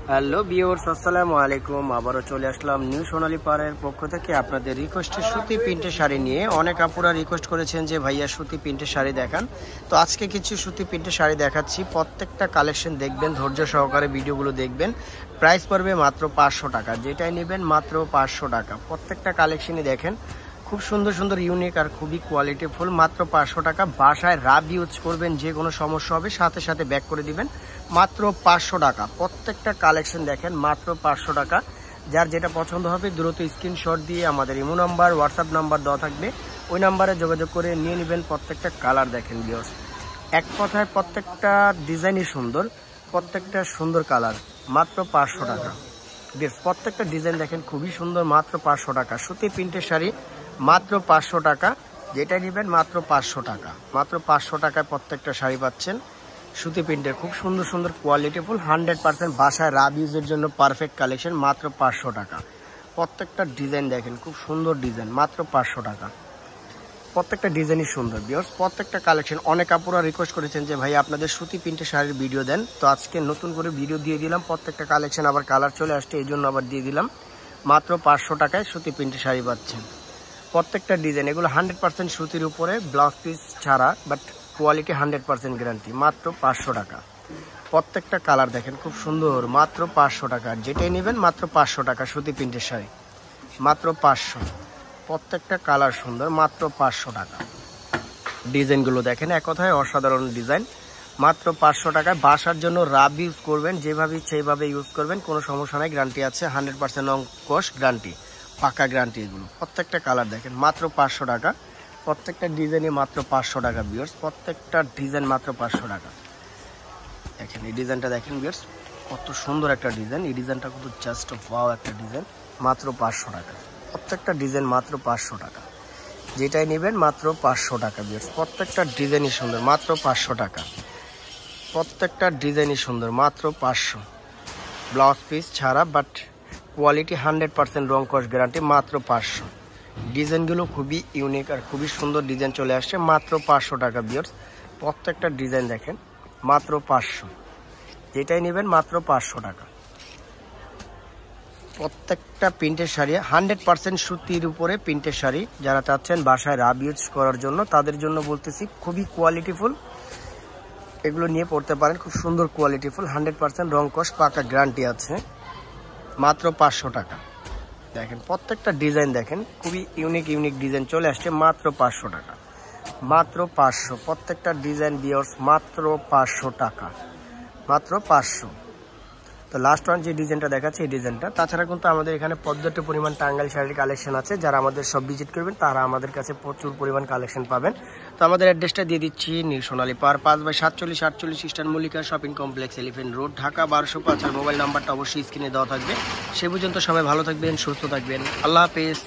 Hello viewers, আসসালামু আলাইকুম। আবারও চলে আসলাম নিউ সোনালী পাড়ের পক্ষ থেকে আপনাদের রিকোয়েস্টের সুতি প্রিন্টের শাড়ি নিয়ে। অনেক আপুরা রিকোয়েস্ট করেছেন যে ভাইয়া সুতি প্রিন্টের শাড়ি দেখান, তো আজকে কিছু সুতি প্রিন্টের শাড়ি দেখাচ্ছি। প্রত্যেকটা কালেকশন দেখবেন, ধৈর্য সহকারে ভিডিওগুলো দেখবেন। প্রাইস পড়বে মাত্র 500 টাকা, যেটাই নেবেন মাত্র 500 টাকা। প্রত্যেকটা কালেকশনই দেখেন, খুব সুন্দর সুন্দর ইউনিক আর খুবই কোয়ালিটিফুল। মাত্র 500 টাকা। বাসায় রাব ইউজ করবেন, যে কোনো সমস্যা হবে সাথে সাথে ব্যাক করে দিবেন। মাত্র 500 টাকা। প্রত্যেকটা কালেকশন দেখেন, মাত্র 500 টাকা। যার যেটা পছন্দ হবে দ্রুত স্ক্রিনশট দিয়ে আমাদের ইমো নাম্বার, হোয়াটসঅ্যাপ নাম্বার দেওয়া থাকবে, ওই নাম্বারে যোগাযোগ করে নিয়ে নেবেন। প্রত্যেকটা কালার দেখেন ভিউয়ার্স, এক কথায় প্রত্যেকটা ডিজাইনই সুন্দর, প্রত্যেকটা সুন্দর কালার। মাত্র 500 টাকা। বেশ, প্রত্যেকটা ডিজাইন দেখেন খুবই সুন্দর। মাত্র 500 টাকা। সুতি প্রিন্টের শাড়ি মাত্র 500 টাকা, যেটা নেবেন মাত্র 500 টাকা। মাত্র 500 টাকায় প্রত্যেকটা শাড়ি পাচ্ছেন সুতি প্রিন্টের, খুব সুন্দর সুন্দর কোয়ালিটিফুল, 100% বাসায় রাব ইউজের জন্য পারফেক্ট কালেকশন। মাত্র 500 টাকা। প্রত্যেকটা ডিজাইন দেখেন, খুব সুন্দর ডিজাইন। মাত্র 500 টাকা। প্রত্যেকটা ডিজাইনই সুন্দর ভিউয়ার্স, প্রত্যেকটা কালেকশন। অনেক আপুরা রিকোয়েস্ট করেছেন যে ভাই আপনাদের সুতি প্রিন্টের শাড়ির ভিডিও দেন, তো আজকে নতুন করে ভিডিও দিয়ে দিলাম। প্রত্যেকটা কালেকশন আবার কালার চলে আসছে, এই জন্য আবার দিয়ে দিলাম। মাত্র 500 টাকায় সুতি প্রিন্টের শাড়ি পাচ্ছেন। প্রত্যেকটা ডিজাইন এগুলো 100% সুতির উপরে, ব্লাউজ পিস ছাড়া, বাট কোয়ালিটি 100% গ্যারান্টি। মাত্র 500 টাকা। প্রত্যেকটা কালার দেখেন খুব সুন্দর। মাত্র 500 টাকা, যেটাই নেবেন মাত্র 500 টাকা। সুতি প্রিন্টের শাড়ি মাত্র 500। প্রত্যেকটা কালার সুন্দর। মাত্র 500 টাকা। ডিজাইনগুলো দেখেন, এক কথায় অসাধারণ ডিজাইন। মাত্র 500 টাকায়। বাসার জন্য রাব ইউজ করবেন, যেভাবে ইচ্ছে সেইভাবে ইউজ করবেন, কোনো সমস্যা নাই। গ্যারান্টি আছে 100% অঙ্কশ গ্যারান্টি, পাকা গ্যারান্টি এগুলো। প্রত্যেকটা কালার দেখেন, মাত্র 500 টাকা। প্রত্যেকটা ডিজাইনে মাত্র 500 টাকা ভিউয়ার্স। প্রত্যেকটা ডিজাইন মাত্র 500 টাকা। দেখেন এই ডিজাইনটা দেখেন ভিউয়ার্স, কত সুন্দর একটা ডিজাইন। এই ডিজাইনটা কত জাস্ট ওয়াও একটা ডিজাইন। মাত্র 500 টাকা। প্রত্যেকটা ডিজাইন মাত্র 500 টাকা, যেটাই নেবেন মাত্র 500 টাকা ভিউয়ার্স। প্রত্যেকটা ডিজাইনই সুন্দর। মাত্র 500 টাকা। প্রত্যেকটা ডিজাইনই সুন্দর। মাত্র 500। ব্লাউজ পিস ছাড়া, but quality 100% wrong cos guarantee. মাত্র 500। ডিজাইনগুলো খুবই ইউনিক আর খুবই সুন্দর ডিজাইন চলে আসছে। মাত্র 500 টাকা ভিউয়ার্স। প্রত্যেকটা ডিজাইন দেখেন, মাত্র 500। যেটাই নেবেন মাত্র 500 টাকা। প্রত্যেকটা প্রিন্টের শাড়ি 100% সুতির উপরে প্রিন্টের শাড়ি। যারা চাচ্ছেন বাসায় রাব ইউজ করার জন্য, তাদের জন্য বলতেছি, খুবই কোয়ালিটিফুল। এগুলো নিয়ে পড়তে পারেন, খুব সুন্দর কোয়ালিটিফুল, 100% রং কস পাকা গ্যারান্টি আছে। মাত্র 500 টাকা। দেখেন প্রত্যেকটা ডিজাইন দেখেন, খুবই ইউনিক ইউনিক ডিজাইন চলে আসছে। মাত্র 500 টাকা। মাত্র 500। প্রত্যেকটা ডিজাইন ভিউয়ার্স মাত্র 500 টাকা। মাত্র 500। তো লাস্ট ওয়ান যে ডিজাইনটা দেখাচ্ছে, এই ডিজাইনটা। তাছাড়া কিন্তু আমাদের এখানে পর্যাপ্ত পরিমাণ টাঙ্গাইল শাড়ির কালেকশন আছে। যারা আমাদের সব ভিজিট করবেন তারা আমাদের কাছে প্রচুর পরিমাণ কালেকশন পাবেন। তো আমাদের অ্যাড্রেসটা দিয়ে দিচ্ছি, নিউ সোনালী পাড় 5/47 eastern Mallika shopping complex, elephant road, Dhaka 1205। আর মোবাইল নাম্বারটা অবশ্যই স্ক্রিনে দেওয়া থাকবে। সে পর্যন্ত সবাই ভালো থাকবেন, সুস্থ থাকবেন। আল্লাহ হাফেজ।